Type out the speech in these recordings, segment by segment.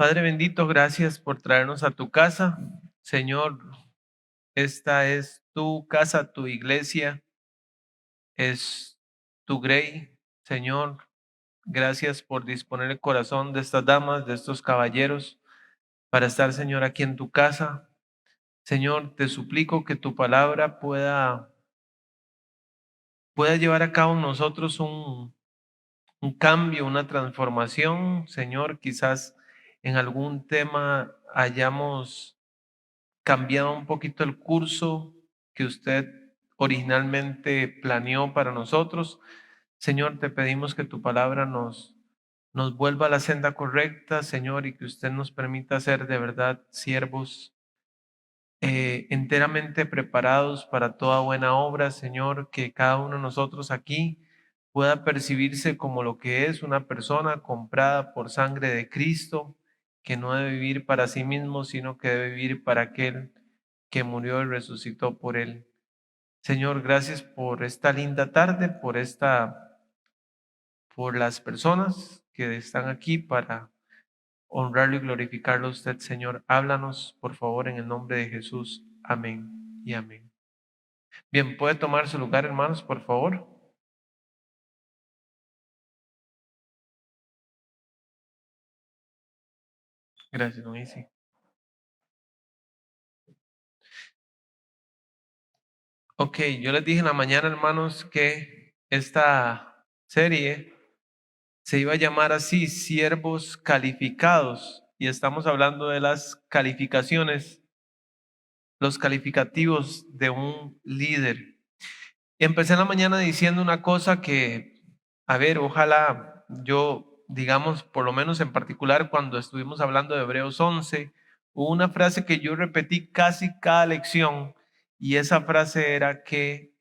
Padre bendito, gracias por traernos a tu casa. Señor, esta es tu casa, tu iglesia, es tu grey. Señor, gracias por disponer el corazón de estas damas, de estos caballeros, para estar, Señor, aquí en tu casa. Señor, te suplico que tu palabra pueda llevar a cabo en nosotros un cambio, una transformación. Señor, quizás en algún tema hayamos cambiado un poquito el curso que usted originalmente planeó para nosotros. Señor, te pedimos que tu palabra nos vuelva a la senda correcta, Señor, y que usted nos permita ser de verdad siervos enteramente preparados para toda buena obra, Señor, que cada uno de nosotros aquí pueda percibirse como lo que es una persona comprada por sangre de Cristo, que no debe vivir para sí mismo, sino que debe vivir para aquel que murió y resucitó por él. Señor, gracias por esta linda tarde, por las personas que están aquí para honrarlo y glorificarlo a usted, Señor. Háblanos, por favor, en el nombre de Jesús. Amén y amén. Bien, ¿puede tomar su lugar, hermanos, por favor? Gracias, don Isi. Ok, yo les dije en la mañana, hermanos, que esta serie se iba a llamar así, Siervos Calificados, y estamos hablando de las calificaciones, los calificativos de un líder. Empecé en la mañana diciendo una cosa que, a ver, ojalá yo, digamos, por lo menos en particular cuando estuvimos hablando de Hebreos 11, hubo una frase que yo repetí casi cada lección y esa frase era que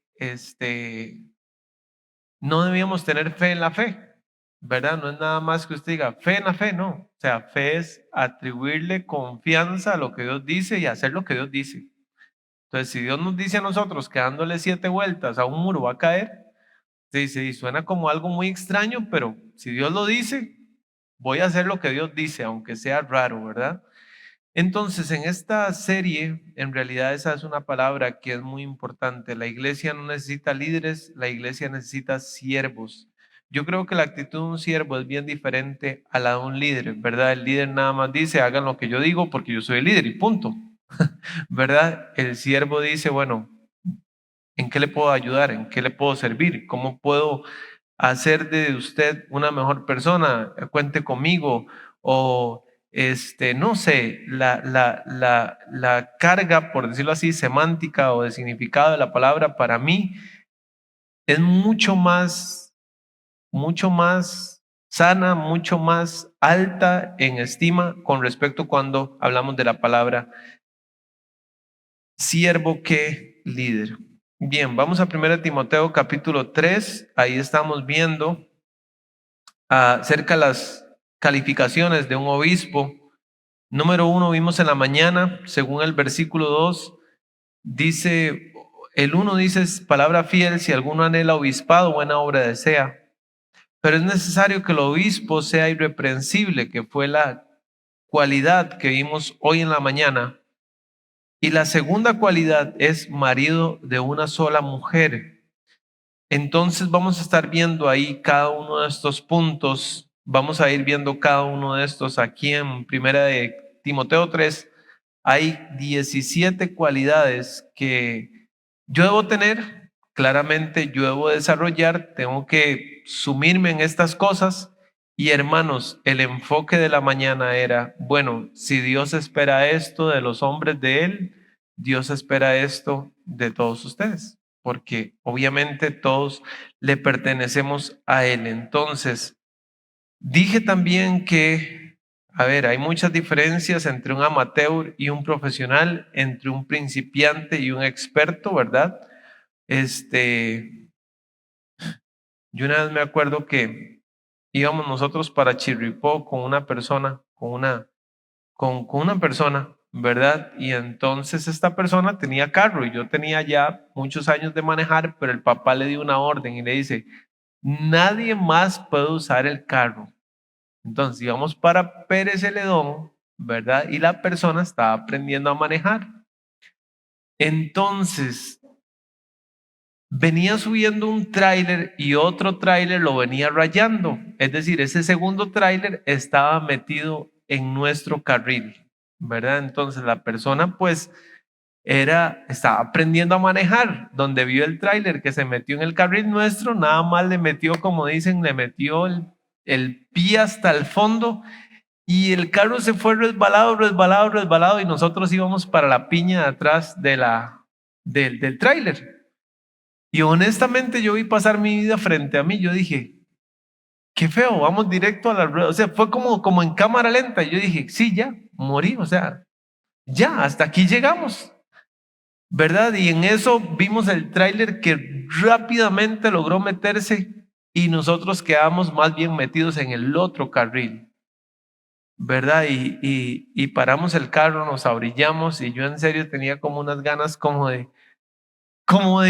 no debíamos tener fe en la fe, ¿verdad? No es nada más que usted diga fe en la fe, no. O sea, fe es atribuirle confianza a lo que Dios dice y hacer lo que Dios dice. Entonces, si Dios nos dice a nosotros que dándole 7 vueltas a un muro va a caer, dice, y suena como algo muy extraño, pero si Dios lo dice, voy a hacer lo que Dios dice, aunque sea raro, ¿verdad? Entonces, en esta serie, en realidad esa es una palabra que es muy importante. La iglesia no necesita líderes, la iglesia necesita siervos. Yo creo que la actitud de un siervo es bien diferente a la de un líder, ¿verdad? El líder nada más dice, hagan lo que yo digo porque yo soy el líder y punto, ¿verdad? El siervo dice, bueno, ¿en qué le puedo ayudar? ¿En qué le puedo servir? ¿Cómo puedo hacer de usted una mejor persona? Cuente conmigo. O, no sé, la carga, por decirlo así, semántica o de significado de la palabra para mí es mucho más sana, mucho más alta en estima con respecto cuando hablamos de la palabra siervo que líder. Bien, vamos a 1 Timoteo capítulo 3. Ahí estamos viendo acerca de las calificaciones de un obispo. Número 1 vimos en la mañana, según el versículo 2, dice, el 1 dice, palabra fiel, si alguno anhela obispado, buena obra desea. Pero es necesario que el obispo sea irreprensible, que fue la cualidad que vimos hoy en la mañana. Y la segunda cualidad es marido de una sola mujer. Entonces vamos a estar viendo ahí cada uno de estos puntos. Vamos a ir viendo cada uno de estos aquí en Primera de Timoteo 3. Hay 17 cualidades que yo debo tener, claramente yo debo desarrollar, tengo que sumirme en estas cosas. Y hermanos, el enfoque de la mañana era, bueno, si Dios espera esto de los hombres de Él, Dios espera esto de todos ustedes, porque obviamente todos le pertenecemos a Él. Entonces, dije también que, a ver, hay muchas diferencias entre un amateur y un profesional, entre un principiante y un experto, ¿verdad? Yo una vez me acuerdo que íbamos nosotros para Chirripó con una persona, con una persona, ¿verdad? Y entonces esta persona tenía carro y yo tenía ya muchos años de manejar, pero el papá le dio una orden y le dice, nadie más puede usar el carro. Entonces íbamos para Pérez Celedón ¿verdad? Y la persona estaba aprendiendo a manejar. Entonces, venía subiendo un tráiler y otro tráiler lo venía rayando. Es decir, ese segundo tráiler estaba metido en nuestro carril, ¿verdad? Entonces la persona pues estaba aprendiendo a manejar. Donde vio el tráiler que se metió en el carril nuestro, nada más le metió, como dicen, le metió el pie hasta el fondo y el carro se fue resbalado, resbalado, resbalado y nosotros íbamos para la piña de atrás del tráiler. Y honestamente yo vi pasar mi vida frente a mí, yo dije, qué feo, vamos directo a la rueda. O sea, fue como en cámara lenta. Yo dije, sí, ya, morí, o sea, ya, hasta aquí llegamos, ¿verdad? Y en eso vimos el tráiler que rápidamente logró meterse y nosotros quedamos más bien metidos en el otro carril, ¿verdad? Y paramos el carro, nos abrillamos y yo en serio tenía como unas ganas como de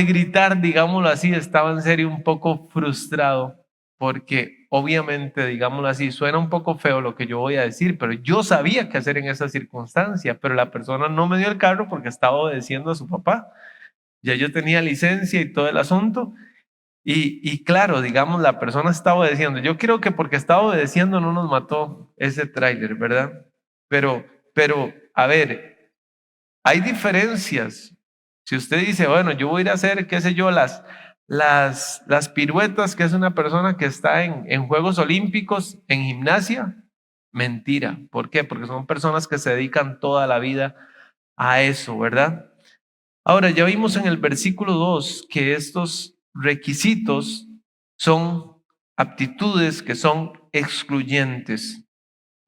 gritar, digámoslo así. Estaba en serio un poco frustrado porque obviamente, digámoslo así, suena un poco feo lo que yo voy a decir, pero yo sabía qué hacer en esa circunstancia, pero la persona no me dio el carro porque estaba obedeciendo a su papá. Ya yo tenía licencia y todo el asunto y claro, digamos, la persona estaba obedeciendo. Yo creo que porque estaba obedeciendo no nos mató ese tráiler, ¿verdad? Pero, a ver, hay diferencias. Si usted dice, bueno, yo voy a ir a hacer, qué sé yo, las piruetas, que es una persona que está en Juegos Olímpicos, en gimnasia, mentira. ¿Por qué? Porque son personas que se dedican toda la vida a eso, ¿verdad? Ahora, ya vimos en el versículo 2 que estos requisitos son aptitudes que son excluyentes.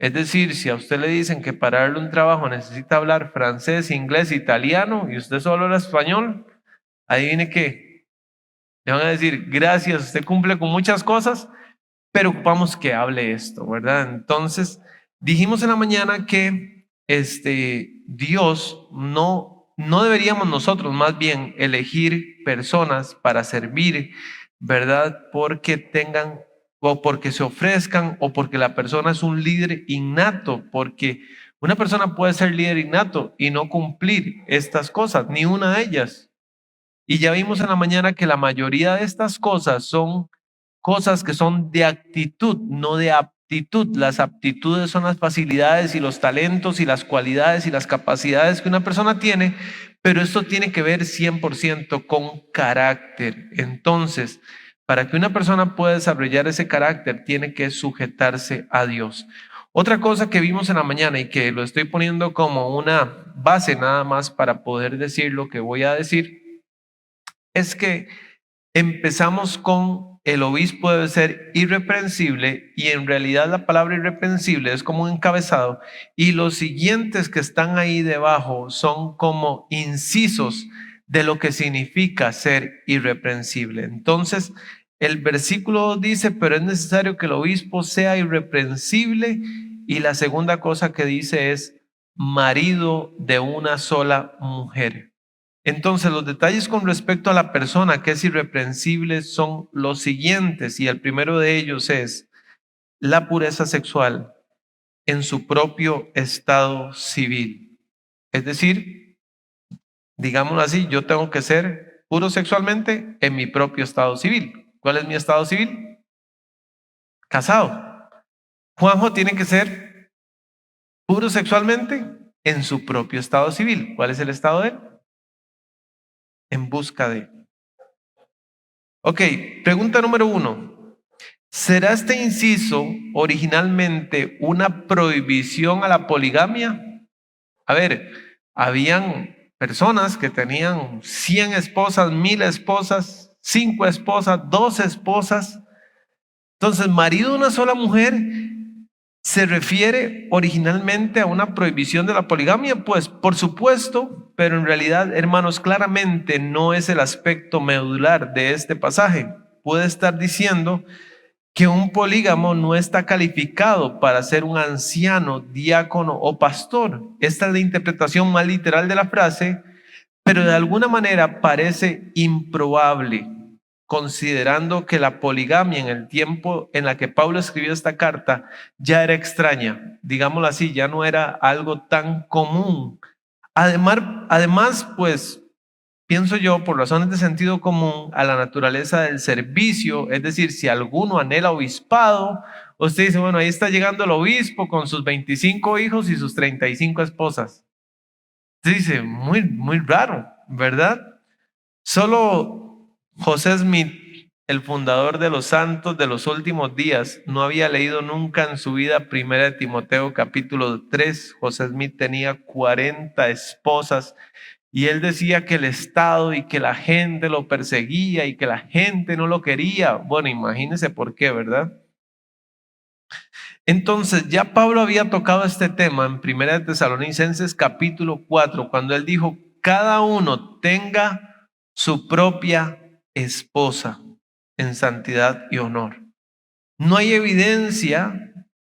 Es decir, si a usted le dicen que para darle un trabajo necesita hablar francés, inglés, italiano y usted solo habla español, adivine qué. Le van a decir, gracias, usted cumple con muchas cosas, pero ocupamos que hable esto, ¿verdad? Entonces, dijimos en la mañana que Dios no deberíamos nosotros más bien elegir personas para servir, ¿verdad? Porque tengan o porque se ofrezcan o porque la persona es un líder innato, porque una persona puede ser líder innato y no cumplir estas cosas, ni una de ellas. Y ya vimos en la mañana que la mayoría de estas cosas son cosas que son de actitud, no de aptitud. Las aptitudes son las facilidades y los talentos y las cualidades y las capacidades que una persona tiene, pero esto tiene que ver 100% con carácter. Entonces, para que una persona pueda desarrollar ese carácter, tiene que sujetarse a Dios. Otra cosa que vimos en la mañana y que lo estoy poniendo como una base nada más para poder decir lo que voy a decir, es que empezamos con el obispo debe ser irreprensible y en realidad la palabra irreprensible es como un encabezado y los siguientes que están ahí debajo son como incisos de lo que significa ser irreprensible. Entonces, el versículo dice, pero es necesario que el obispo sea irreprensible y la segunda cosa que dice es marido de una sola mujer. Entonces, los detalles con respecto a la persona que es irreprensible son los siguientes, y el primero de ellos es la pureza sexual en su propio estado civil. Es decir, digámoslo así, yo tengo que ser puro sexualmente en mi propio estado civil. ¿Cuál es mi estado civil? Casado. Juanjo tiene que ser puro sexualmente en su propio estado civil. ¿Cuál es el estado de él? En busca de. Ok, pregunta número 1. ¿Será este inciso originalmente una prohibición a la poligamia? A ver, habían personas que tenían 100 esposas, 1000 esposas, 5 esposas, 2 esposas. Entonces, marido de una sola mujer se refiere originalmente a una prohibición de la poligamia, pues por supuesto, pero en realidad, hermanos, claramente no es el aspecto medular de este pasaje. Puede estar diciendo que un polígamo no está calificado para ser un anciano, diácono o pastor. Esta es la interpretación más literal de la frase, pero de alguna manera parece improbable. considerando que la poligamia en el tiempo en la que Pablo escribió esta carta ya era extraña, digámoslo así, ya no era algo tan común. Además, pues pienso yo, por razones de sentido común, a la naturaleza del servicio, es decir, si alguno anhela obispado, usted dice, bueno, ahí está llegando el obispo con sus 25 hijos y sus 35 esposas. Usted dice, muy raro, ¿verdad? Solo José Smith, el fundador de los santos de los últimos días, no había leído nunca en su vida 1 Timoteo capítulo 3. José Smith tenía 40 esposas y él decía que el Estado y que la gente lo perseguía y que la gente no lo quería. Bueno, imagínense por qué, ¿verdad? Entonces, ya Pablo había tocado este tema en 1 Tesalonicenses capítulo 4, cuando él dijo, cada uno tenga su propia esposa en santidad y honor. No hay evidencia,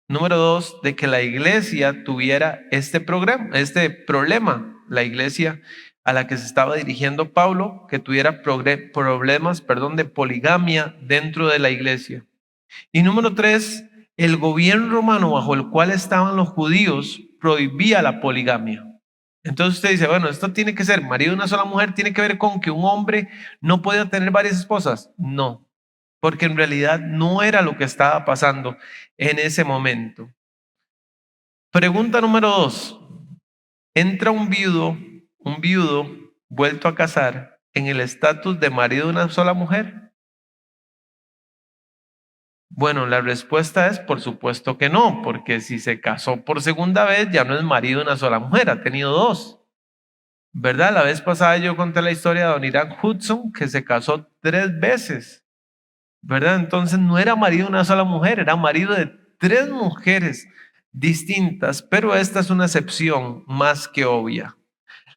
número 2, de que la iglesia tuviera este problema, la iglesia a la que se estaba dirigiendo Pablo, que tuviera problemas, de poligamia dentro de la iglesia. Y número 3, el gobierno romano bajo el cual estaban los judíos prohibía la poligamia. Entonces usted dice, bueno, esto tiene que ser marido de una sola mujer, tiene que ver con que un hombre no puede tener varias esposas. No, porque en realidad no era lo que estaba pasando en ese momento. Pregunta número 2. ¿Entra un viudo vuelto a casar en el estatus de marido de una sola mujer? Bueno, la respuesta es por supuesto que no, porque si se casó por segunda vez ya no es marido de una sola mujer, ha tenido 2. ¿Verdad? La vez pasada yo conté la historia de don Irán Hudson, que se casó 3 veces. ¿Verdad? Entonces no era marido de una sola mujer, era marido de 3 mujeres distintas, pero esta es una excepción más que obvia.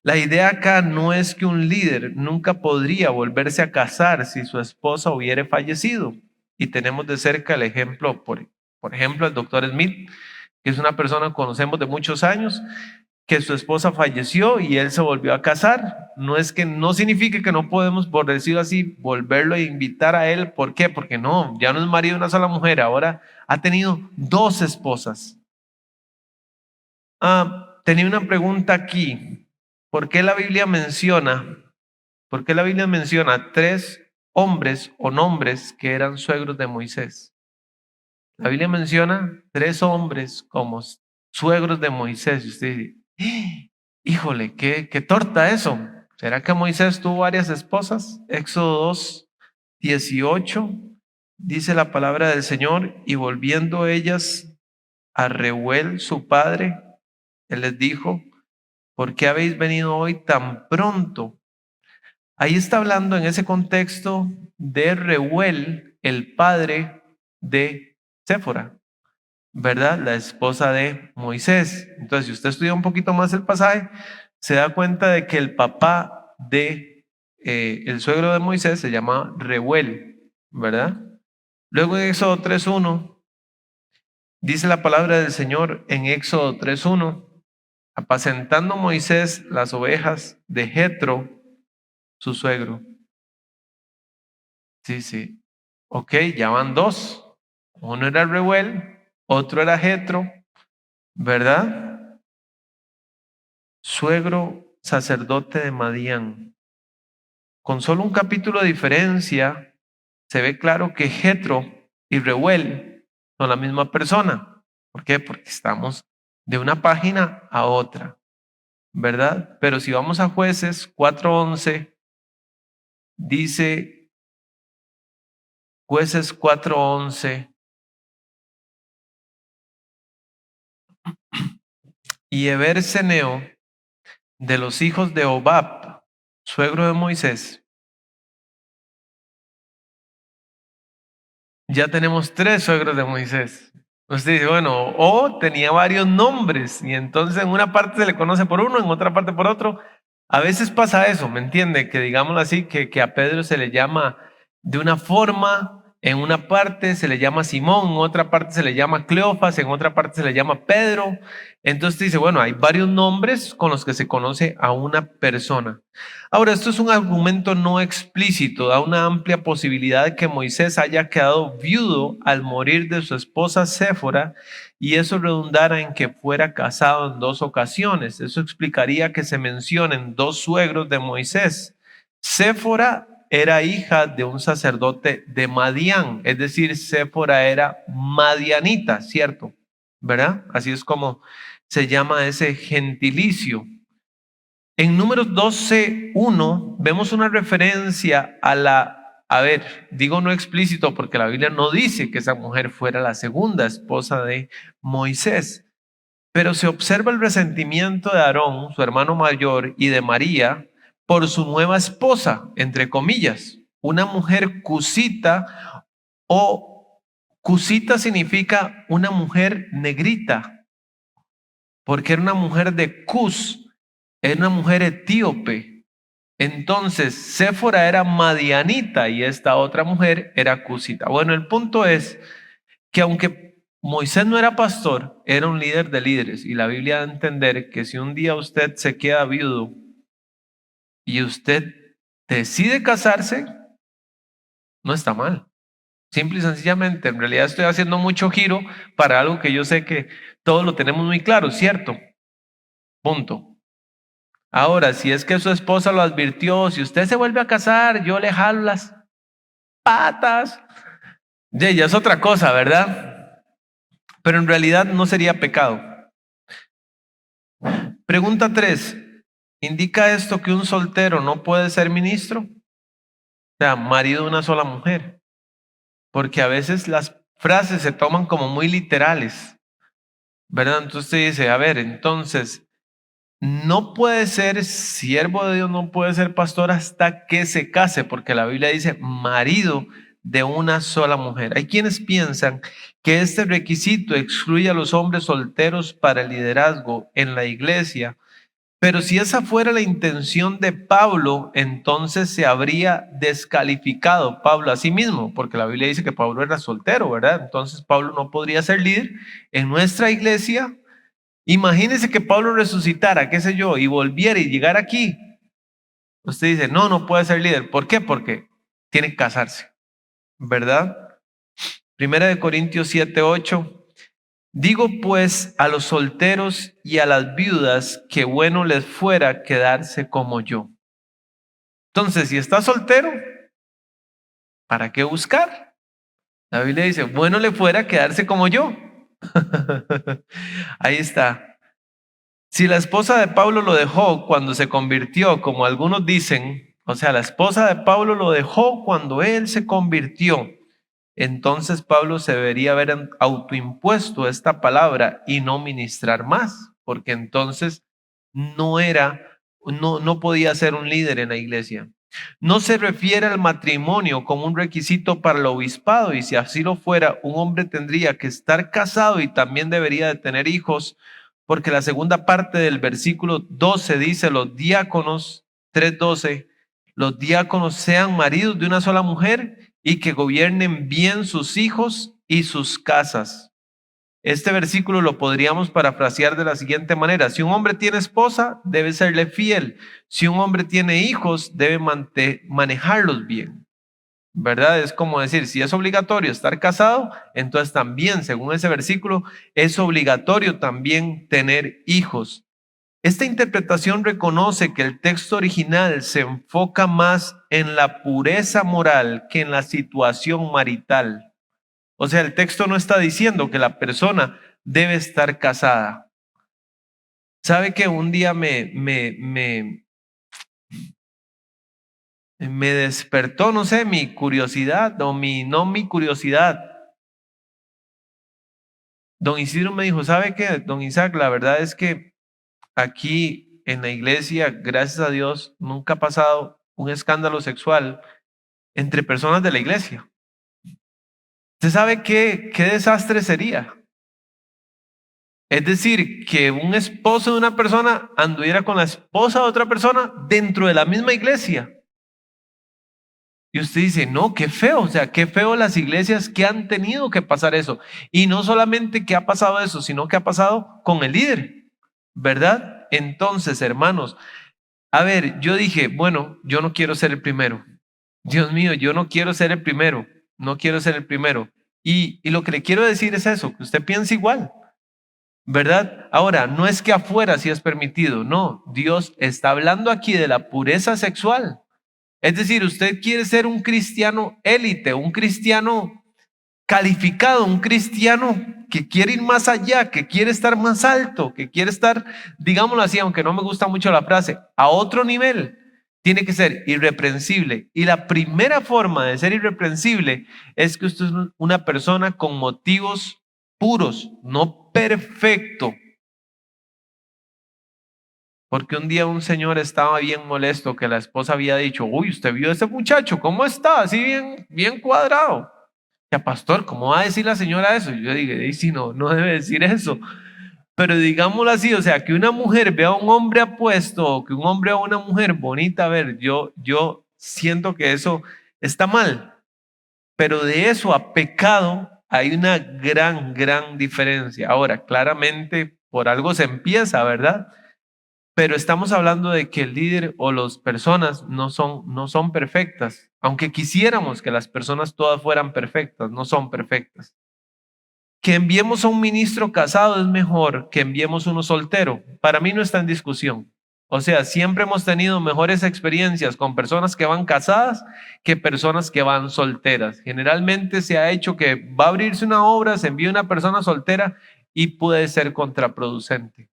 La idea acá no es que un líder nunca podría volverse a casar si su esposa hubiera fallecido. Y tenemos de cerca el ejemplo, por ejemplo, el doctor Smith, que es una persona que conocemos de muchos años, que su esposa falleció y él se volvió a casar. No significa que no podemos, por decirlo así, volverlo a invitar a él. ¿Por qué? Porque no, ya no es marido de una sola mujer, ahora ha tenido 2 esposas. Tenía una pregunta aquí. ¿Por qué la Biblia menciona 3 hombres o nombres que eran suegros de Moisés? La Biblia menciona 3 hombres como suegros de Moisés. Y usted dice, híjole, qué torta eso. ¿Será que Moisés tuvo varias esposas? Éxodo 2:18 dice la palabra del Señor, y volviendo ellas a Reuel su padre, él les dijo, ¿por qué habéis venido hoy tan pronto? Ahí está hablando en ese contexto de Reuel, el padre de Séfora, ¿verdad? La esposa de Moisés. Entonces, si usted estudia un poquito más el pasaje, se da cuenta de que el papá de el suegro de Moisés se llama Reuel, ¿verdad? Luego en Éxodo 3:1 dice la palabra del Señor en Éxodo 3:1, apacentando Moisés las ovejas de Jetro, su suegro. Sí. Ok, ya van 2. Uno era Reuel, otro era Jetro, ¿verdad? Suegro sacerdote de Madián. Con solo un capítulo de diferencia, se ve claro que Jetro y Reuel son la misma persona. ¿Por qué? Porque estamos de una página a otra, ¿verdad? Pero si vamos a Jueces 4:11, dice Jueces 4:11, y Heber Ceneo, de los hijos de Obab, suegro de Moisés. Ya tenemos 3 suegros de Moisés. Usted dice, bueno, o tenía varios nombres y entonces en una parte se le conoce por uno, en otra parte por otro. A veces pasa eso, ¿me entiende? Que digámoslo así, que a Pedro se le llama de una forma En una parte se le llama Simón, en otra parte se le llama Cleofas, en otra parte se le llama Pedro. Entonces dice, bueno, hay varios nombres con los que se conoce a una persona. Ahora, esto es un argumento no explícito, da una amplia posibilidad de que Moisés haya quedado viudo al morir de su esposa Séfora y eso redundara en que fuera casado en 2 ocasiones. Eso explicaría que se mencionen 2 suegros de Moisés. Séfora era hija de un sacerdote de Madián, es decir, Séfora era madianita, ¿cierto? ¿Verdad? Así es como se llama ese gentilicio. En Números 12:1 vemos una referencia digo no explícito porque la Biblia no dice que esa mujer fuera la segunda esposa de Moisés, pero se observa el resentimiento de Aarón, su hermano mayor, y de María por su nueva esposa, entre comillas, una mujer cusita, o cusita significa una mujer negrita, porque era una mujer de Cus, era una mujer etíope. Entonces, Séfora era madianita y esta otra mujer era cusita. Bueno, el punto es que aunque Moisés no era pastor, era un líder de líderes. Y la Biblia da a entender que si un día usted se queda viudo y usted decide casarse, no está mal. Simple y sencillamente, en realidad estoy haciendo mucho giro para algo que yo sé que todos lo tenemos muy claro, ¿cierto? Punto. Ahora, si es que su esposa lo advirtió, si usted se vuelve a casar, yo le jalo las patas. Ya es otra cosa, ¿verdad? Pero en realidad no sería pecado. Pregunta 3. ¿Indica esto que un soltero no puede ser ministro? O sea, marido de una sola mujer. Porque a veces las frases se toman como muy literales, ¿verdad? Entonces usted dice, a ver, entonces, no puede ser siervo de Dios, no puede ser pastor hasta que se case, porque la Biblia dice marido de una sola mujer. Hay quienes piensan que este requisito excluye a los hombres solteros para el liderazgo en la iglesia, pero si esa fuera la intención de Pablo, entonces se habría descalificado Pablo a sí mismo, porque la Biblia dice que Pablo era soltero, ¿verdad? Entonces Pablo no podría ser líder en nuestra iglesia. Imagínese que Pablo resucitara, qué sé yo, y volviera y llegara aquí. Usted dice, no, no puede ser líder. ¿Por qué? Porque tiene que casarse, ¿verdad? Primera de Corintios 7:8. Digo pues a los solteros y a las viudas que bueno les fuera quedarse como yo. Entonces, si está soltero, ¿para qué buscar? La Biblia dice, bueno le fuera quedarse como yo. Ahí está. Si la esposa de Pablo lo dejó cuando se convirtió, como algunos dicen, o sea, la esposa de Pablo lo dejó cuando él se convirtió, entonces Pablo se debería haber autoimpuesto esta palabra y no ministrar más, porque entonces no podía ser un líder en la iglesia. No se refiere al matrimonio como un requisito para el obispado, y si así lo fuera, un hombre tendría que estar casado y también debería de tener hijos, porque la segunda parte del versículo 12 dice, los diáconos, 3:12, los diáconos sean maridos de una sola mujer y que gobiernen bien sus hijos y sus casas. Este versículo lo podríamos parafrasear de la siguiente manera: si un hombre tiene esposa, debe serle fiel. Si un hombre tiene hijos, debe manejarlos bien. ¿Verdad? Es como decir, si es obligatorio estar casado, entonces también, según ese versículo, es obligatorio también tener hijos. Esta interpretación reconoce que el texto original se enfoca más en la pureza moral que en la situación marital. O sea, el texto no está diciendo que la persona debe estar casada. ¿Sabe que un día me despertó, no sé, mi curiosidad o no mi curiosidad? Don Isidro me dijo, ¿sabe qué, don Isaac? La verdad es que aquí en la iglesia, gracias a Dios, nunca ha pasado un escándalo sexual entre personas de la iglesia. ¿Usted sabe qué desastre sería? Es decir, que un esposo de una persona anduviera con la esposa de otra persona dentro de la misma iglesia. Y usted dice, no, qué feo, o sea, qué feo las iglesias que han tenido que pasar eso. Y no solamente que ha pasado eso, sino que ha pasado con el líder, ¿verdad? Entonces, hermanos, a ver, yo dije, bueno, yo no quiero ser el primero. Dios mío, yo no quiero ser el primero, no quiero ser el primero. Y lo que le quiero decir es eso, que usted piense igual, ¿verdad? Ahora, no es que afuera sí es permitido, no, Dios está hablando aquí de la pureza sexual. Es decir, usted quiere ser un cristiano élite, un cristiano calificado, un cristiano que quiere ir más allá, que quiere estar más alto, que quiere estar, digámoslo así, aunque no me gusta mucho la frase, a otro nivel. Tiene que ser irreprensible. Y la primera forma de ser irreprensible es que usted es una persona con motivos puros, no perfecto. Porque un día un señor estaba bien molesto que la esposa había dicho, uy, usted vio a ese muchacho, ¿cómo está? Así bien cuadrado. Ya, pastor, ¿cómo va a decir la señora eso? Y yo dije, si no, no debe decir eso. Pero digámoslo así, o sea, que una mujer vea a un hombre apuesto o que un hombre vea a una mujer bonita, a ver, yo siento que eso está mal. Pero de eso a pecado hay una gran diferencia. Ahora, claramente, por algo se empieza, ¿verdad? Pero estamos hablando de que el líder o las personas no son perfectas. Aunque quisiéramos que las personas todas fueran perfectas, no son perfectas. Que enviemos a un ministro casado es mejor que enviemos uno soltero. Para mí no está en discusión. O sea, siempre hemos tenido mejores experiencias con personas que van casadas que personas que van solteras. Generalmente se ha hecho que va a abrirse una obra, se envía una persona soltera y puede ser contraproducente.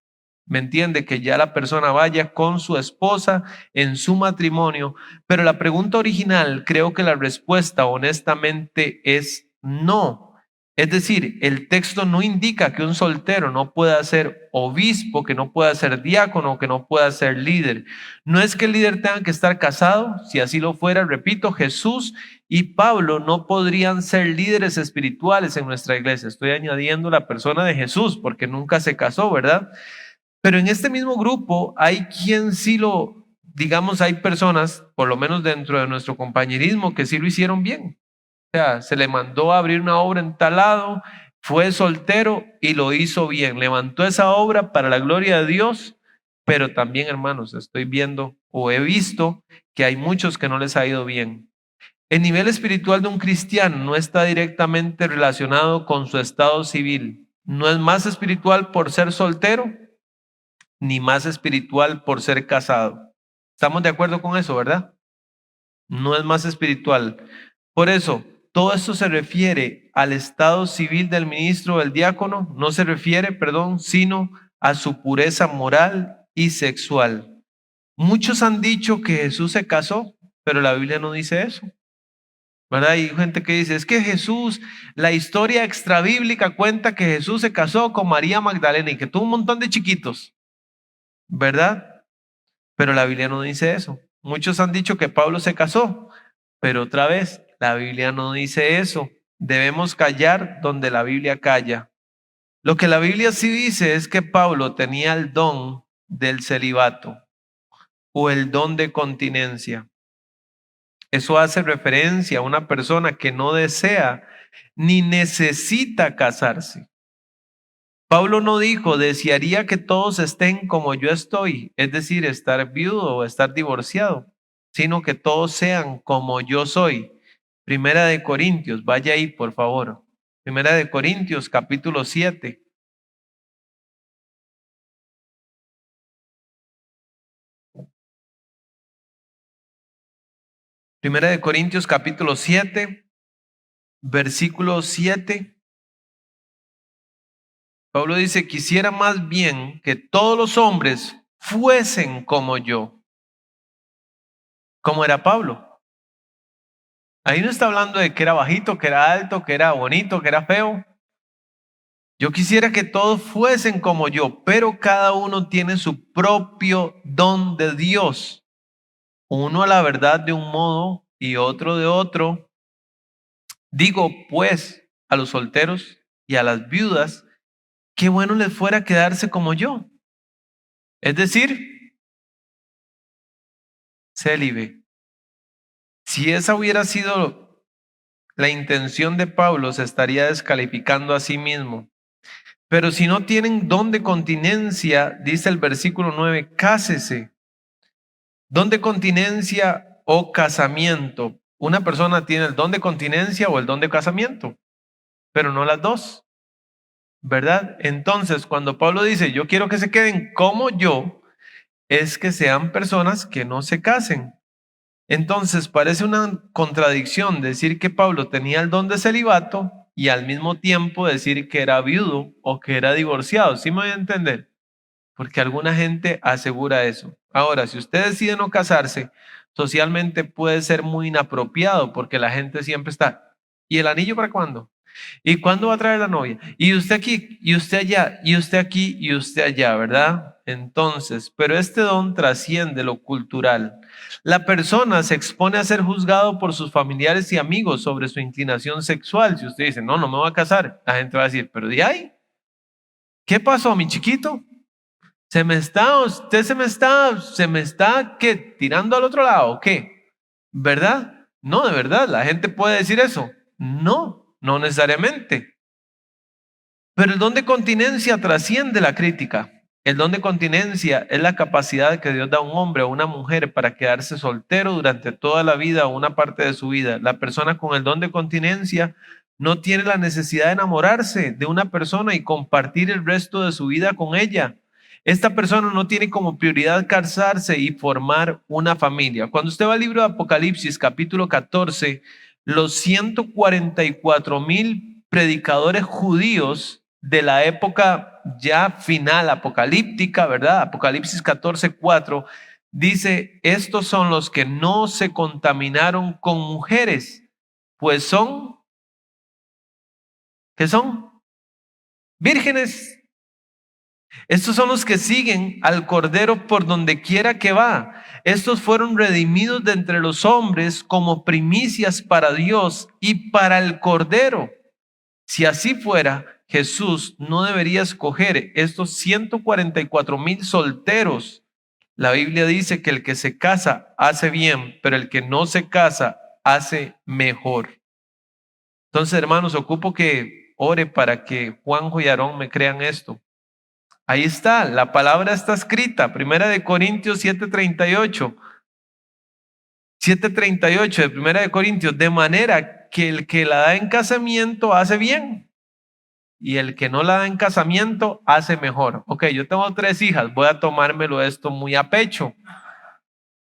¿Me entiende? Que ya la persona vaya con su esposa en su matrimonio. Pero la pregunta original, creo que la respuesta honestamente es no. Es decir, el texto no indica que un soltero no pueda ser obispo, que no pueda ser diácono, que no pueda ser líder. No es que el líder tenga que estar casado, si así lo fuera, repito, Jesús y Pablo no podrían ser líderes espirituales en nuestra iglesia. Estoy añadiendo la persona de Jesús porque nunca se casó, ¿verdad? Pero en este mismo grupo hay quien sí lo, digamos, hay personas, por lo menos dentro de nuestro compañerismo, que sí lo hicieron bien. O sea, se le mandó a abrir una obra en tal lado, fue soltero y lo hizo bien. Levantó esa obra para la gloria de Dios, pero también, hermanos, estoy viendo o he visto que hay muchos que no les ha ido bien. El nivel espiritual de un cristiano no está directamente relacionado con su estado civil. No es más espiritual por ser soltero, ni más espiritual por ser casado. ¿Estamos de acuerdo con eso, verdad? No es más espiritual. Por eso, todo esto se refiere al estado civil del ministro o del diácono, no se refiere, perdón, sino a su pureza moral y sexual. Muchos han dicho que Jesús se casó, pero la Biblia no dice eso, ¿verdad? Hay gente que dice, es que Jesús, la historia extrabíblica cuenta que Jesús se casó con María Magdalena y que tuvo un montón de chiquitos, ¿verdad? Pero la Biblia no dice eso. Muchos han dicho que Pablo se casó, pero otra vez, la Biblia no dice eso. Debemos callar donde la Biblia calla. Lo que la Biblia sí dice es que Pablo tenía el don del celibato o el don de continencia. Eso hace referencia a una persona que no desea ni necesita casarse. Pablo no dijo, desearía que todos estén como yo estoy, es decir, estar viudo o estar divorciado, sino que todos sean como yo soy. Primera de Corintios, vaya ahí por favor. Primera de Corintios, capítulo 7. Primera de Corintios, capítulo 7, versículo 7. Pablo dice, quisiera más bien que todos los hombres fuesen como yo. ¿Cómo era Pablo? Ahí no está hablando de que era bajito, que era alto, que era bonito, que era feo. Yo quisiera que todos fuesen como yo, pero cada uno tiene su propio don de Dios. Uno a la verdad de un modo y otro de otro. Digo pues a los solteros y a las viudas, qué bueno les fuera quedarse como yo. Es decir, célibe. Si esa hubiera sido la intención de Pablo, se estaría descalificando a sí mismo. Pero si no tienen don de continencia, dice el versículo 9, cásese. Don de continencia o casamiento. Una persona tiene el don de continencia o el don de casamiento, pero no las dos, ¿verdad? Entonces, cuando Pablo dice, yo quiero que se queden como yo, es que sean personas que no se casen. Entonces, parece una contradicción decir que Pablo tenía el don de celibato y al mismo tiempo decir que era viudo o que era divorciado. ¿Sí me voy a entender? Porque alguna gente asegura eso. Ahora, si usted decide no casarse, socialmente puede ser muy inapropiado porque la gente siempre está, ¿y el anillo para cuándo? ¿Y cuándo va a traer la novia? Y usted aquí, y usted allá, y usted aquí, y usted allá, ¿verdad? Entonces, pero este don trasciende lo cultural. La persona se expone a ser juzgado por sus familiares y amigos sobre su inclinación sexual. Si usted dice, no, no me voy a casar, la gente va a decir, pero ¿de ahí? ¿Qué pasó, mi chiquito? Usted se me está, ¿qué? ¿Tirando al otro lado? ¿Qué? ¿Verdad? No, de verdad, la gente puede decir eso. No, no necesariamente. Pero el don de continencia trasciende la crítica. El don de continencia es la capacidad que Dios da a un hombre o a una mujer para quedarse soltero durante toda la vida o una parte de su vida. La persona con el don de continencia no tiene la necesidad de enamorarse de una persona y compartir el resto de su vida con ella. Esta persona no tiene como prioridad casarse y formar una familia. Cuando usted va al libro de Apocalipsis, capítulo 14, los 144,000 predicadores judíos de la época ya final apocalíptica, ¿verdad? Apocalipsis 14:4 dice, estos son los que no se contaminaron con mujeres, pues son, ¿qué son? Vírgenes. Estos son los que siguen al Cordero por donde quiera que va. Estos fueron redimidos de entre los hombres como primicias para Dios y para el Cordero. Si así fuera, Jesús no debería escoger estos 144,000 solteros. La Biblia dice que el que se casa hace bien, pero el que no se casa hace mejor. Entonces, hermanos, ocupo que ore para que Juanjo y Aarón me crean esto. Ahí está, la palabra está escrita, Primera de Corintios 7:38. 7:38 de Primera de Corintios, de manera que el que la da en casamiento hace bien y el que no la da en casamiento hace mejor. Ok, yo tengo 3 hijas, voy a tomármelo esto muy a pecho.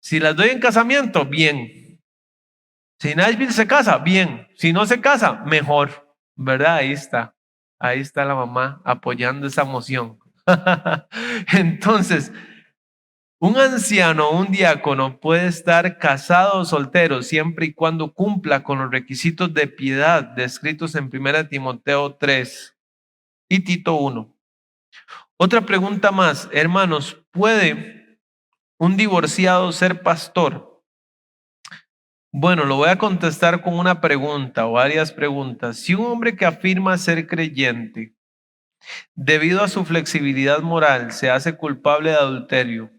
Si las doy en casamiento, bien. Si Nashville se casa, bien. Si no se casa, mejor. ¿Verdad? Ahí está. Ahí está la mamá apoyando esa moción. Entonces, un anciano o un diácono puede estar casado o soltero siempre y cuando cumpla con los requisitos de piedad descritos en 1 Timoteo 3 y Tito 1. Otra pregunta más, hermanos, ¿puede un divorciado ser pastor? Bueno, lo voy a contestar con una pregunta o varias preguntas. Si un hombre que afirma ser creyente, debido a su flexibilidad moral, se hace culpable de adulterio,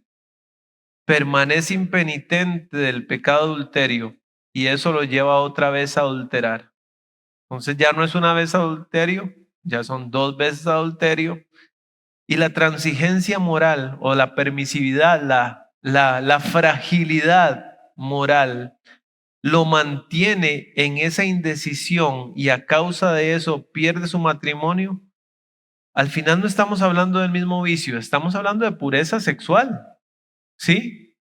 permanece impenitente del pecado de adulterio y eso lo lleva otra vez a adulterar. Entonces ya no es una vez adulterio, ya son 2 veces adulterio. Y la transigencia moral o la permisividad, la fragilidad moral lo mantiene en esa indecisión y a causa de eso pierde su matrimonio. Al final no estamos hablando del mismo vicio, estamos hablando de pureza sexual. ¿Sí?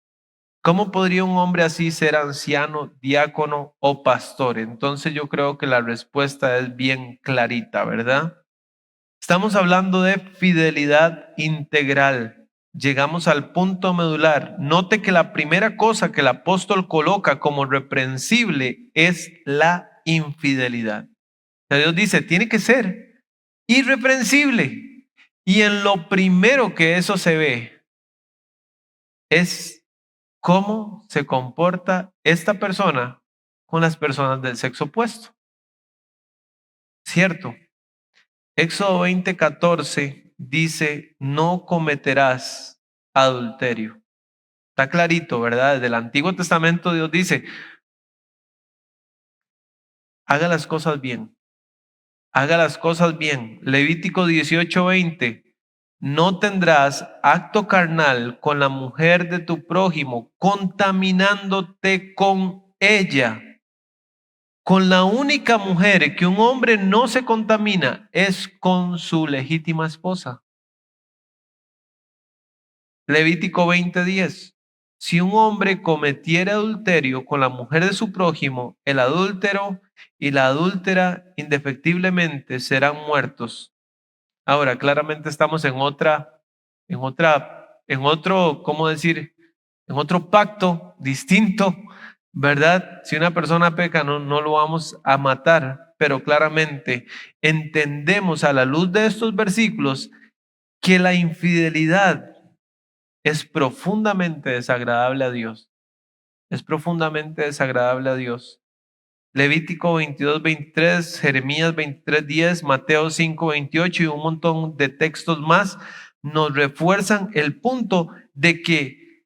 ¿Cómo podría un hombre así ser anciano, diácono o pastor? Entonces yo creo que la respuesta es bien clarita, ¿verdad? Estamos hablando de fidelidad integral. Llegamos al punto medular. Note que la primera cosa que el apóstol coloca como reprensible es la infidelidad. O sea, Dios dice, tiene que ser irreprensible. Y en lo primero que eso se ve es cómo se comporta esta persona con las personas del sexo opuesto. ¿Cierto? Éxodo 20:14 dice, no cometerás adulterio. Está clarito, ¿verdad? Desde el Antiguo Testamento Dios dice, haga las cosas bien. Haga las cosas bien. Levítico 18:20. No tendrás acto carnal con la mujer de tu prójimo, contaminándote con ella. Con la única mujer que un hombre no se contamina es con su legítima esposa. Levítico 20:10. Si un hombre cometiera adulterio con la mujer de su prójimo, el adúltero y la adúltera indefectiblemente serán muertos. Ahora, claramente estamos en otro, ¿cómo decir? En otro pacto distinto, ¿verdad? Si una persona peca, no lo vamos a matar, pero claramente entendemos a la luz de estos versículos que la infidelidad es profundamente desagradable a Dios. Es profundamente desagradable a Dios. Levítico 22:23, Jeremías 23:10, Mateo 5:28 y un montón de textos más nos refuerzan el punto de que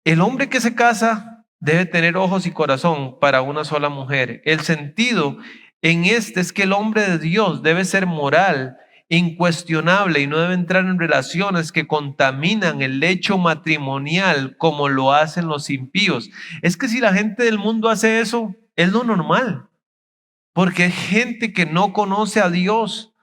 el hombre que se casa debe tener ojos y corazón para una sola mujer. El sentido en este es que el hombre de Dios debe ser moral, incuestionable y no debe entrar en relaciones que contaminan el lecho matrimonial como lo hacen los impíos. Es que si la gente del mundo hace eso, es lo normal, porque hay gente que no conoce a Dios,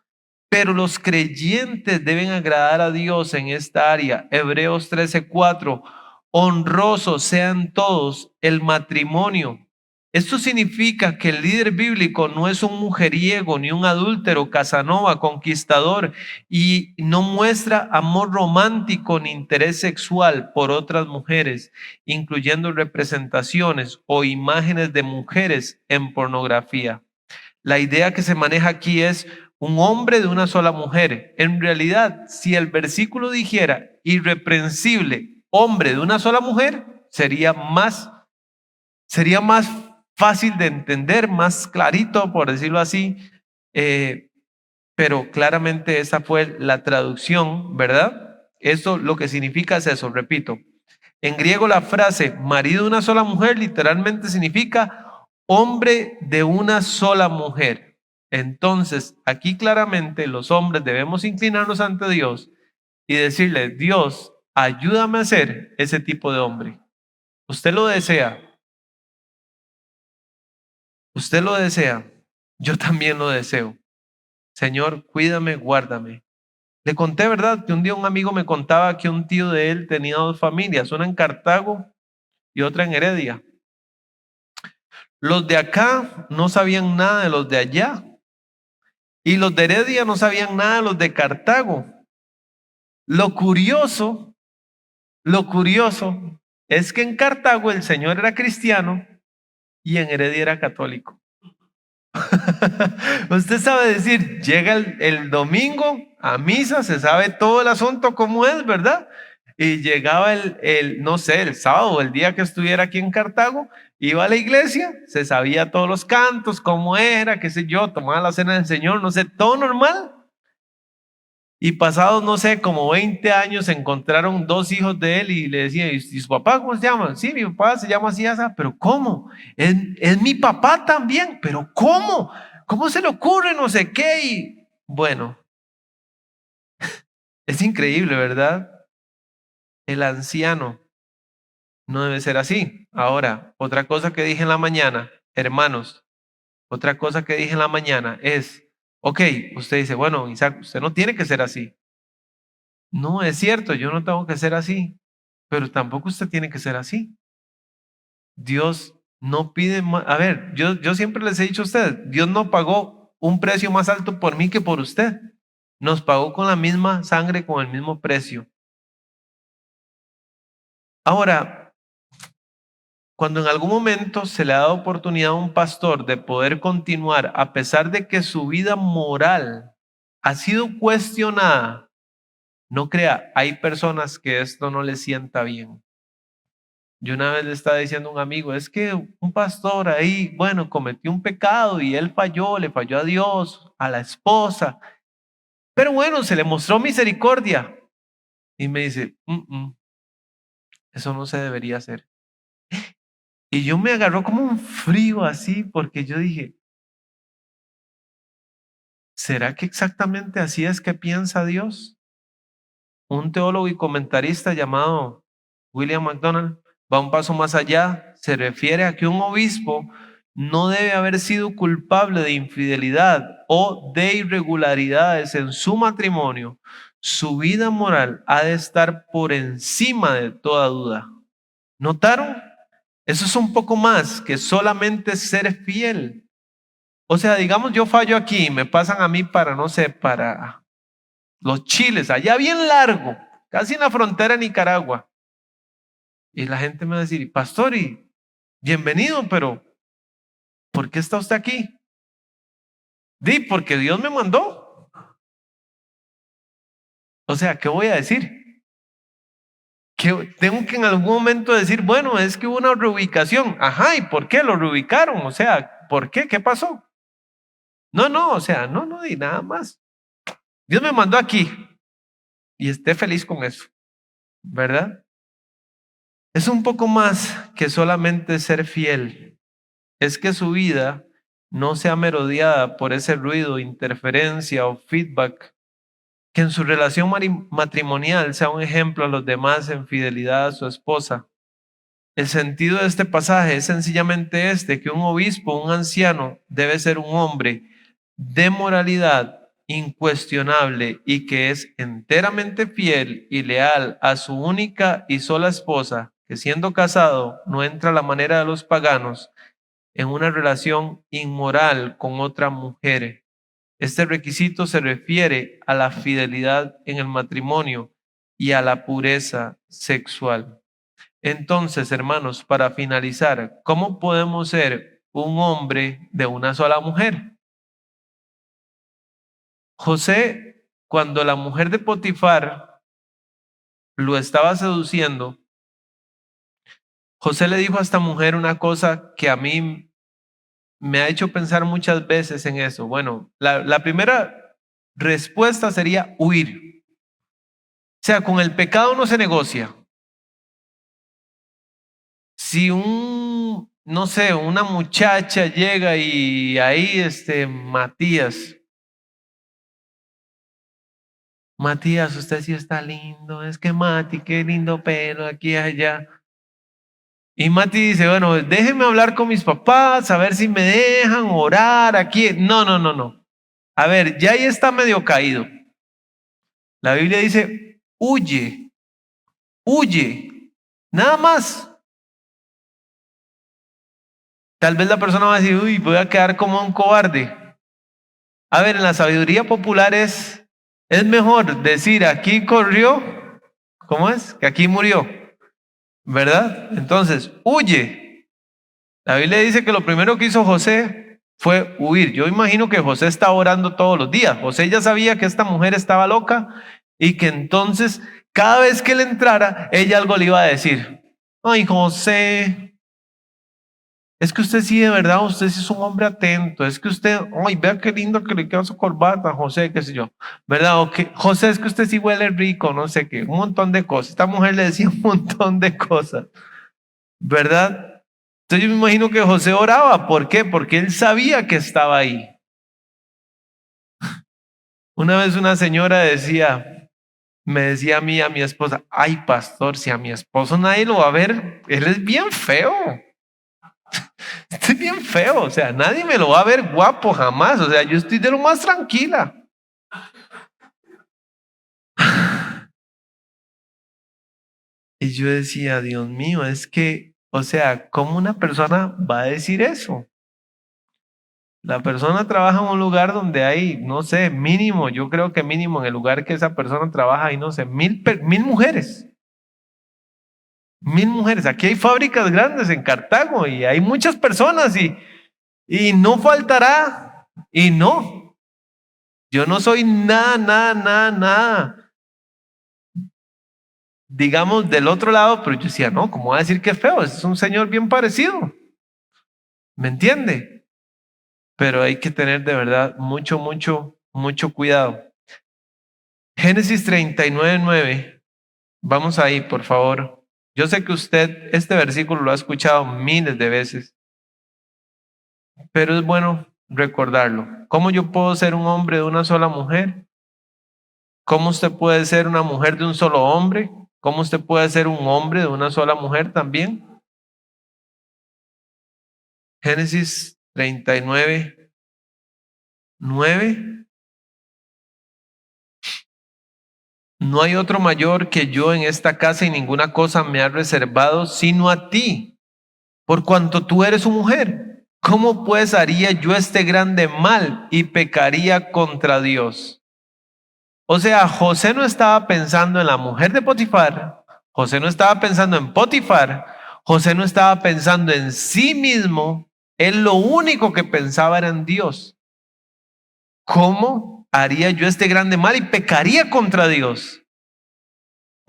pero los creyentes deben agradar a Dios en esta área. Hebreos 13:4, honrosos sean todos el matrimonio. Esto significa que el líder bíblico no es un mujeriego ni un adúltero, Casanova, conquistador, y no muestra amor romántico ni interés sexual por otras mujeres, incluyendo representaciones o imágenes de mujeres en pornografía. La idea que se maneja aquí es un hombre de una sola mujer. En realidad, si el versículo dijera irreprensible hombre de una sola mujer, sería más fácil de entender, más clarito, por decirlo así. Pero claramente esa fue la traducción, ¿verdad? Eso lo que significa es eso, repito. En griego la frase marido de una sola mujer literalmente significa hombre de una sola mujer. Entonces, aquí claramente los hombres debemos inclinarnos ante Dios y decirle, Dios, ayúdame a ser ese tipo de hombre. Usted lo desea, usted lo desea, yo también lo deseo. Señor, cuídame, guárdame. Le conté, ¿verdad? Que un día un amigo me contaba que un tío de él tenía dos familias, una en Cartago y otra en Heredia. Los de acá no sabían nada de los de allá y los de Heredia no sabían nada de los de Cartago. Lo curioso, lo curioso es que en Cartago el señor era cristiano y en Heredia era católico. Usted sabe decir, llega el domingo a misa, se sabe todo el asunto como es, ¿verdad? Y llegaba no sé, el sábado o el día que estuviera aquí en Cartago, iba a la iglesia, se sabía todos los cantos, cómo era, qué sé yo, tomaba la cena del Señor, no sé, todo normal. Y pasados, no sé, como 20 años, se encontraron dos hijos de él y le decían, ¿y su papá cómo se llama? Sí, mi papá se llama así, así, pero ¿cómo? Es mi papá también, pero ¿cómo? ¿Cómo se le ocurre? No sé qué. Y bueno, es increíble, ¿verdad? El anciano no debe ser así. Ahora, otra cosa que dije en la mañana, hermanos, otra cosa que dije en la mañana es, ok, usted dice, bueno, Isaac, usted no tiene que ser así. No, es cierto, yo no tengo que ser así, pero tampoco usted tiene que ser así. Dios no pide más. A ver, yo siempre les he dicho a ustedes, Dios no pagó un precio más alto por mí que por usted. Nos pagó con la misma sangre, con el mismo precio. Ahora, cuando en algún momento se le ha dado oportunidad a un pastor de poder continuar, a pesar de que su vida moral ha sido cuestionada, no crea, hay personas que esto no les sienta bien. Yo una vez le estaba diciendo a un amigo, es que un pastor ahí, bueno, cometió un pecado y él falló, le falló a Dios, a la esposa, pero bueno, se le mostró misericordia. Y me dice, eso no se debería hacer. Y yo me agarró como un frío así, porque yo dije, ¿será que exactamente así es que piensa Dios? Un teólogo y comentarista llamado William MacDonald va un paso más allá. Se refiere a que un obispo no debe haber sido culpable de infidelidad o de irregularidades en su matrimonio. Su vida moral ha de estar por encima de toda duda. ¿Notaron? Eso es un poco más que solamente ser fiel. O sea, digamos, yo fallo aquí, me pasan a mí para, no sé, para los chiles, allá bien largo, casi en la frontera de Nicaragua. Y la gente me va a decir, pastor, y bienvenido, pero ¿por qué está usted aquí? Di, porque Dios me mandó. O sea, ¿qué voy a decir? Que tengo que en algún momento decir, bueno, es que hubo una reubicación. Ajá, ¿y por qué lo reubicaron? O sea, ¿por qué? ¿Qué pasó? No, o sea, no, di nada más. Dios me mandó aquí y esté feliz con eso, ¿verdad? Es un poco más que solamente ser fiel. Es que su vida no sea merodeada por ese ruido, interferencia o feedback, que en su relación matrimonial sea un ejemplo a los demás en fidelidad a su esposa. El sentido de este pasaje es sencillamente este, que un obispo, un anciano, debe ser un hombre de moralidad incuestionable y que es enteramente fiel y leal a su única y sola esposa, que siendo casado no entra a la manera de los paganos en una relación inmoral con otra mujer. Este requisito se refiere a la fidelidad en el matrimonio y a la pureza sexual. Entonces, hermanos, para finalizar, ¿cómo podemos ser un hombre de una sola mujer? José, cuando la mujer de Potifar lo estaba seduciendo, José le dijo a esta mujer una cosa que a mí me ha hecho pensar muchas veces en eso. Bueno, la primera respuesta sería huir. O sea, con el pecado no se negocia. Si no sé, una muchacha llega y ahí Matías, usted sí está lindo, es que Mati, qué lindo pelo aquí y allá. Y Mati dice, bueno, déjenme hablar con mis papás, a ver si me dejan orar aquí. No. A ver, ya ahí está medio caído. La Biblia dice, huye, nada más. Tal vez la persona va a decir, uy, voy a quedar como un cobarde. A ver, en la sabiduría popular es mejor decir, aquí corrió, ¿cómo es? Que aquí murió, ¿verdad? Entonces, huye. La Biblia dice que lo primero que hizo José fue huir. Yo imagino que José estaba orando todos los días. José ya sabía que esta mujer estaba loca y que entonces cada vez que él entrara, ella algo le iba a decir. Ay, José, es que usted sí, de verdad, usted sí es un hombre atento. Es que usted, ay, vea qué lindo que le queda su corbata, José, qué sé yo. ¿Verdad? O que, José, es que usted sí huele rico, no sé qué, un montón de cosas. Esta mujer le decía un montón de cosas, ¿verdad? Entonces yo me imagino que José oraba. ¿Por qué? Porque él sabía que estaba ahí. Una vez una señora me decía a mí, a mi esposa, ay, pastor, si a mi esposo nadie lo va a ver, él es bien feo. Estoy bien feo, o sea, nadie me lo va a ver guapo jamás, o sea, yo estoy de lo más tranquila. Y yo decía, Dios mío, es que, o sea, ¿cómo una persona va a decir eso? La persona trabaja en un lugar donde hay, no sé, mínimo, yo creo que mínimo en el lugar que esa persona trabaja hay, no sé, mil mujeres. 1000 mujeres. Aquí hay fábricas grandes en Cartago y hay muchas personas y no faltará. Y no, yo no soy nada, digamos, del otro lado, pero yo decía, no, ¿cómo va a decir que es feo? Es un señor bien parecido. ¿Me entiende? Pero hay que tener de verdad mucho cuidado. Génesis 39:9. Vamos ahí, por favor. Yo sé que usted este versículo lo ha escuchado miles de veces, pero es bueno recordarlo. ¿Cómo yo puedo ser un hombre de una sola mujer? ¿Cómo usted puede ser una mujer de un solo hombre? ¿Cómo usted puede ser un hombre de una sola mujer también? Génesis 39, 9. No hay otro mayor que yo en esta casa y ninguna cosa me ha reservado sino a ti, por cuanto tú eres su mujer. ¿Cómo pues haría yo este grande mal y pecaría contra Dios? O sea, José no estaba pensando en la mujer de Potifar, José no estaba pensando en Potifar, José no estaba pensando en sí mismo, él lo único que pensaba era en Dios. ¿Cómo haría yo este grande mal y pecaría contra Dios?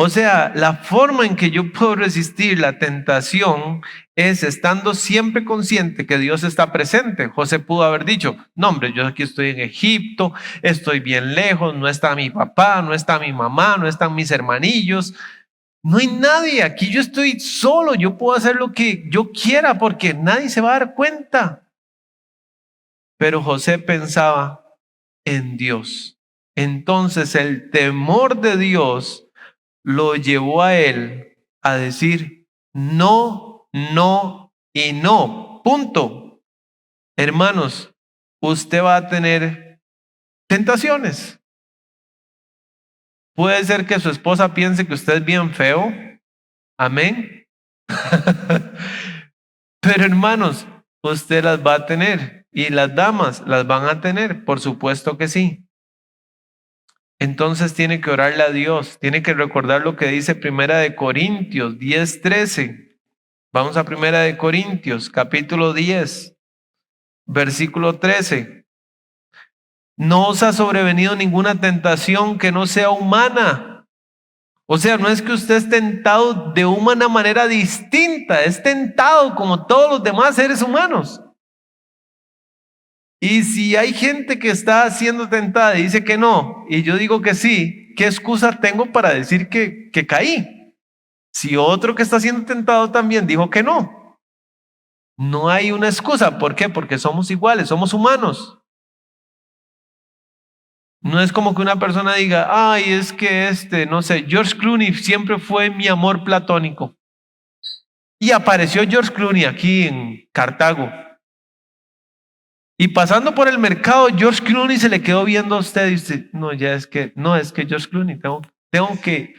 O sea, la forma en que yo puedo resistir la tentación es estando siempre consciente que Dios está presente. José pudo haber dicho, no hombre, yo aquí estoy en Egipto, estoy bien lejos, no está mi papá, no está mi mamá, no están mis hermanillos, no hay nadie, aquí yo estoy solo, yo puedo hacer lo que yo quiera porque nadie se va a dar cuenta. Pero José pensaba en Dios. Entonces el temor de Dios lo llevó a él a decir no, no y no. Punto. Hermanos, usted va a tener tentaciones. Puede ser que su esposa piense que usted es bien feo. Amén. Pero hermanos, usted las va a tener y las damas las van a tener, por supuesto que sí. Entonces tiene que orarle a Dios, tiene que recordar lo que dice Primera de Corintios 10:13. Vamos a Primera de Corintios, capítulo 10, versículo 13. No os ha sobrevenido ninguna tentación que no sea humana. O sea, no es que usted es tentado de una manera distinta, es tentado como todos los demás seres humanos. Y si hay gente que está siendo tentada y dice que no, y yo digo que sí, ¿qué excusa tengo para decir que caí? Si otro que está siendo tentado también dijo que no. No hay una excusa. ¿Por qué? Porque somos iguales, somos humanos. No es como que una persona diga, ay, es que no sé, George Clooney siempre fue mi amor platónico. Y apareció George Clooney aquí en Cartago. Y pasando por el mercado, George Clooney se le quedó viendo a usted y dice, no, ya es que, no, es que George Clooney, tengo que,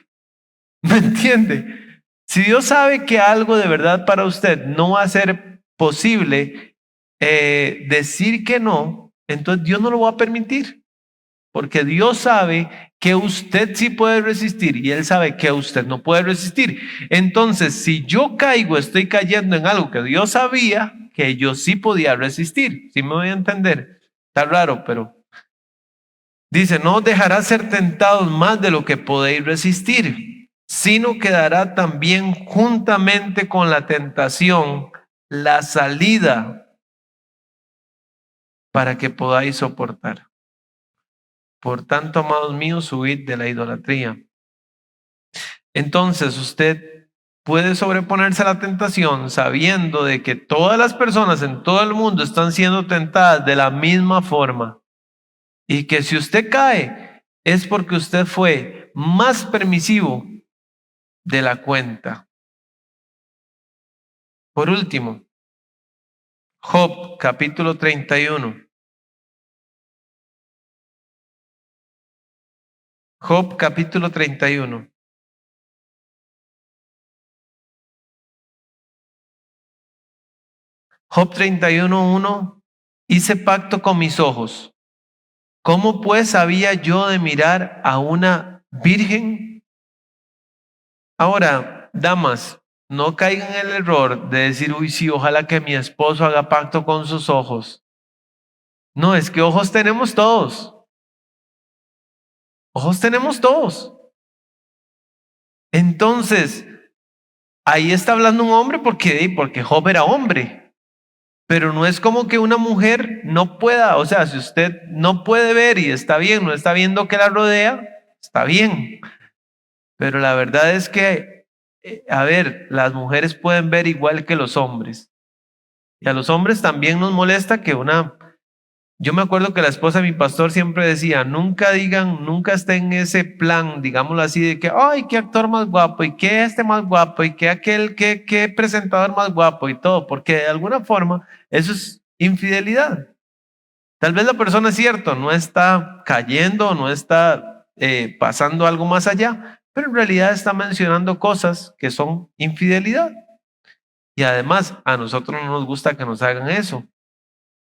¿me entiende? Si Dios sabe que algo de verdad para usted no va a ser posible decir que no, entonces Dios no lo va a permitir. Porque Dios sabe que usted sí puede resistir y Él sabe que usted no puede resistir. Entonces, si yo caigo, estoy cayendo en algo que Dios sabía que yo sí podía resistir. ¿Sí me voy a entender? Está raro, pero dice, no os dejará ser tentados más de lo que podéis resistir, sino que dará también juntamente con la tentación la salida para que podáis soportar. Por tanto, amados míos, huid de la idolatría. Entonces usted puede sobreponerse a la tentación sabiendo de que todas las personas en todo el mundo están siendo tentadas de la misma forma. Y que si usted cae es porque usted fue más permisivo de la cuenta. Por último, Job capítulo 31. Job capítulo 31. Job 31:1. Hice pacto con mis ojos. ¿Cómo pues había yo de mirar a una virgen? Ahora, damas, no caigan en el error de decir, uy, sí, ojalá que mi esposo haga pacto con sus ojos. No, es que ojos tenemos todos. Ojos tenemos todos. Entonces, ahí está hablando un hombre porque Job era hombre. Pero no es como que una mujer no pueda, o sea, si usted no puede ver y está bien, no está viendo que la rodea, está bien. Pero la verdad es que, a ver, las mujeres pueden ver igual que los hombres. Y a los hombres también nos molesta que una Yo me acuerdo que la esposa de mi pastor siempre decía, nunca digan, nunca estén en ese plan, digámoslo así, de que, ay, qué actor más guapo, y qué este más guapo, y qué aquel, qué presentador más guapo y todo, porque de alguna forma eso es infidelidad. Tal vez la persona es cierto, no está cayendo, no está pasando algo más allá, pero en realidad está mencionando cosas que son infidelidad. Y además a nosotros no nos gusta que nos hagan eso.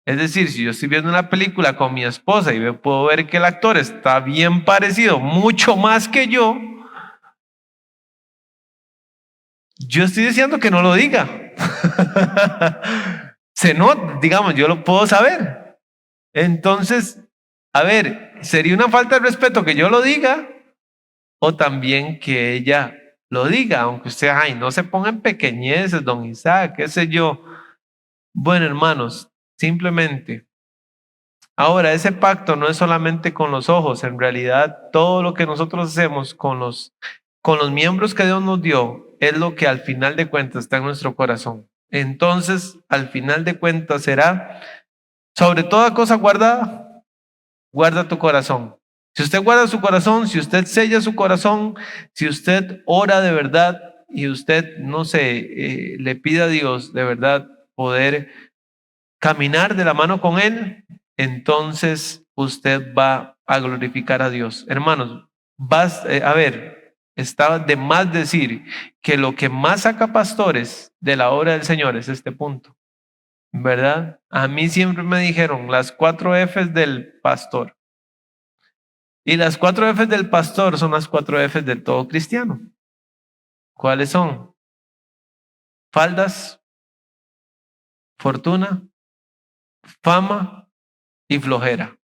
Es decir, si yo estoy viendo una película con mi esposa y puedo ver que el actor está bien parecido, mucho más que yo estoy diciendo que no lo diga. Se nota, digamos, yo lo puedo saber. Entonces, a ver, ¿sería una falta de respeto que yo lo diga o también que ella lo diga? Aunque usted, ay, no se ponga en pequeñeces, don Isaac, qué sé yo. Bueno, hermanos, simplemente ahora, ese pacto no es solamente con los ojos, en realidad todo lo que nosotros hacemos con los miembros que Dios nos dio es lo que al final de cuentas está en nuestro corazón. Entonces, al final de cuentas será, sobre toda cosa guardada, guarda tu corazón. Si usted guarda su corazón, si usted sella su corazón, si usted ora de verdad y usted, no sé, le pide a Dios de verdad poder caminar de la mano con Él, entonces usted va a glorificar a Dios. Hermanos, a ver, está de más decir que lo que más saca pastores de la obra del Señor es este punto, ¿verdad? A mí siempre me dijeron las 4 Fs del pastor. Y las 4 Fs del pastor son las 4 Fs del todo cristiano. ¿Cuáles son? Faldas, fortuna, fama y flojera.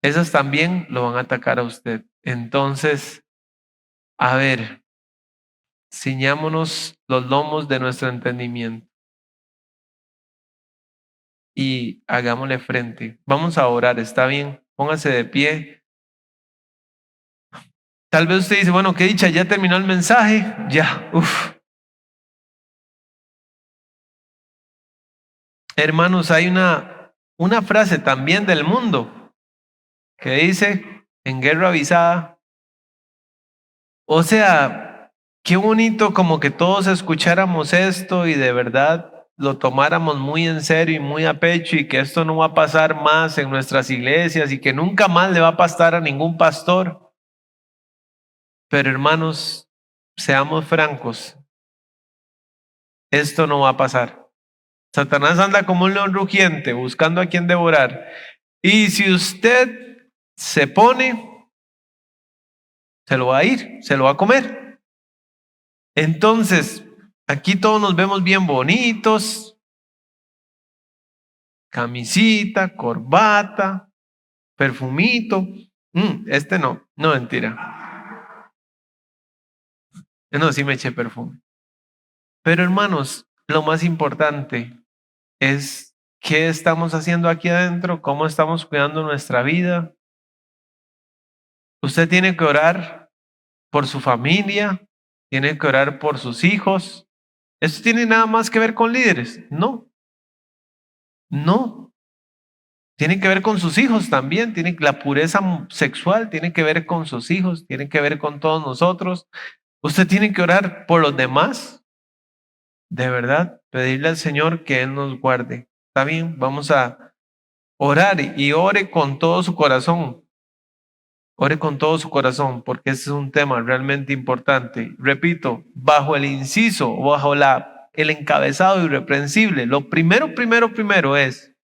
Esas también lo van a atacar a usted. Entonces, a ver, ciñámonos los lomos de nuestro entendimiento y hagámosle frente. Vamos a orar, ¿está bien? Póngase de pie. Tal vez usted dice, bueno, qué dicha, ya terminó el mensaje. Ya, uff. Hermanos, hay una frase también del mundo que dice, en guerra avisada. O sea, qué bonito como que todos escucháramos esto y de verdad lo tomáramos muy en serio y muy a pecho y que esto no va a pasar más en nuestras iglesias y que nunca más le va a pasar a ningún pastor. Pero hermanos, seamos francos, esto no va a pasar. Satanás anda como un león rugiente buscando a quien devorar. Y si usted se pone, se lo va a ir, se lo va a comer. Entonces, aquí todos nos vemos bien bonitos, camisita, corbata, perfumito. Este no, no mentira. No, sí me eché perfume. Pero hermanos, lo más importante es qué estamos haciendo aquí adentro, cómo estamos cuidando nuestra vida. Usted tiene que orar por su familia, tiene que orar por sus hijos. ¿Esto tiene nada más que ver con líderes? No, no. Tiene que ver con sus hijos también, la pureza sexual tiene que ver con sus hijos, tiene que ver con todos nosotros. Usted tiene que orar por los demás, de verdad, pedirle al Señor que Él nos guarde. ¿Está bien? Vamos a orar y ore con todo su corazón. Ore con todo su corazón, porque ese es un tema realmente importante. Repito, bajo el inciso, bajo el encabezado irreprensible, lo primero es,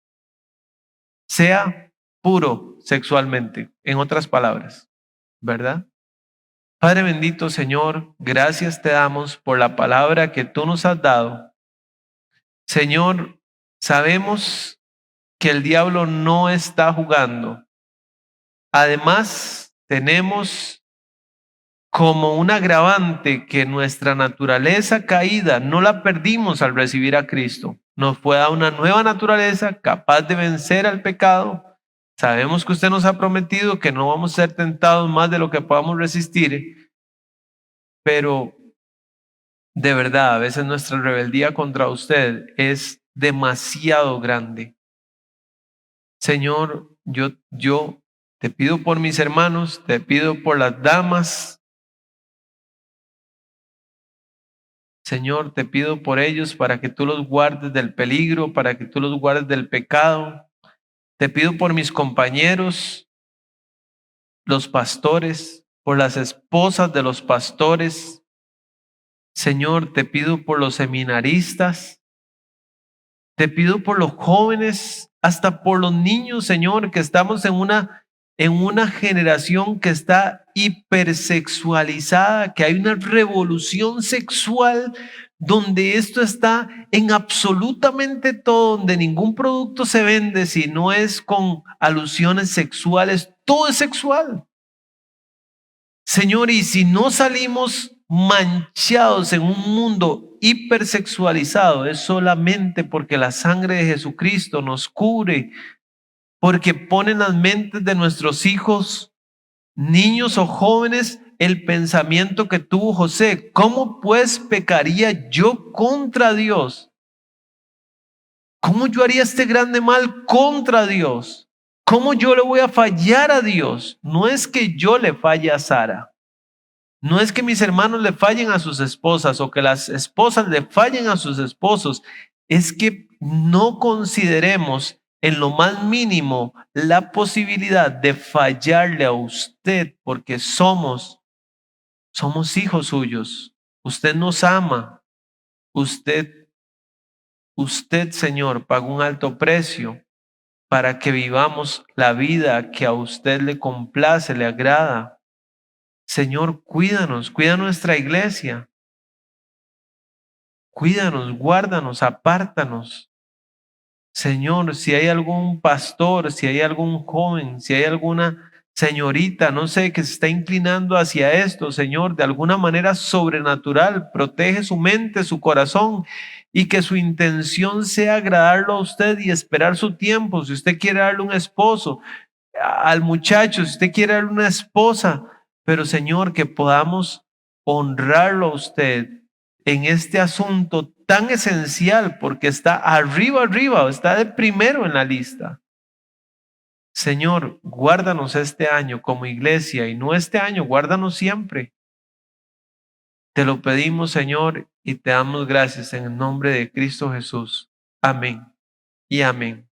sea puro sexualmente, en otras palabras, ¿verdad? Padre bendito, Señor, gracias te damos por la palabra que tú nos has dado. Señor, sabemos que el diablo no está jugando. Además, tenemos como un agravante que nuestra naturaleza caída no la perdimos al recibir a Cristo. Nos fue dada una nueva naturaleza capaz de vencer al pecado. Sabemos que usted nos ha prometido que no vamos a ser tentados más de lo que podamos resistir, pero de verdad, a veces nuestra rebeldía contra usted es demasiado grande. Señor, yo te pido por mis hermanos, te pido por las damas. Señor, te pido por ellos para que tú los guardes del peligro, para que tú los guardes del pecado. Te pido por mis compañeros, los pastores, por las esposas de los pastores. Señor, te pido por los seminaristas. Te pido por los jóvenes, hasta por los niños, Señor, que estamos en una generación que está hipersexualizada, que hay una revolución sexual donde esto está en absolutamente todo, donde ningún producto se vende si no es con alusiones sexuales, todo es sexual. Señor, y si no salimos manchados en un mundo hipersexualizado, es solamente porque la sangre de Jesucristo nos cubre, porque pone en las mentes de nuestros hijos, niños o jóvenes, el pensamiento que tuvo José. ¿Cómo pues pecaría yo contra Dios? ¿Cómo yo haría este grande mal contra Dios? ¿Cómo yo le voy a fallar a Dios? No es que yo le falle a Sara. No es que mis hermanos le fallen a sus esposas o que las esposas le fallen a sus esposos. Es que no consideremos en lo más mínimo la posibilidad de fallarle a usted porque somos hijos suyos. Usted nos ama. Usted, Señor, pagó un alto precio para que vivamos la vida que a usted le complace, le agrada. Señor, cuídanos, cuida nuestra iglesia. Cuídanos, guárdanos, apártanos. Señor, si hay algún pastor, si hay algún joven, si hay alguna señorita, no sé, que se está inclinando hacia esto, Señor, de alguna manera sobrenatural, protege su mente, su corazón y que su intención sea agradarlo a usted y esperar su tiempo. Si usted quiere darle un esposo al muchacho, si usted quiere darle una esposa, pero Señor, que podamos honrarlo a usted en este asunto tan esencial porque está arriba, está de primero en la lista. Señor, guárdanos este año como iglesia y no este año, guárdanos siempre. Te lo pedimos, Señor, y te damos gracias en el nombre de Cristo Jesús. Amén y amén.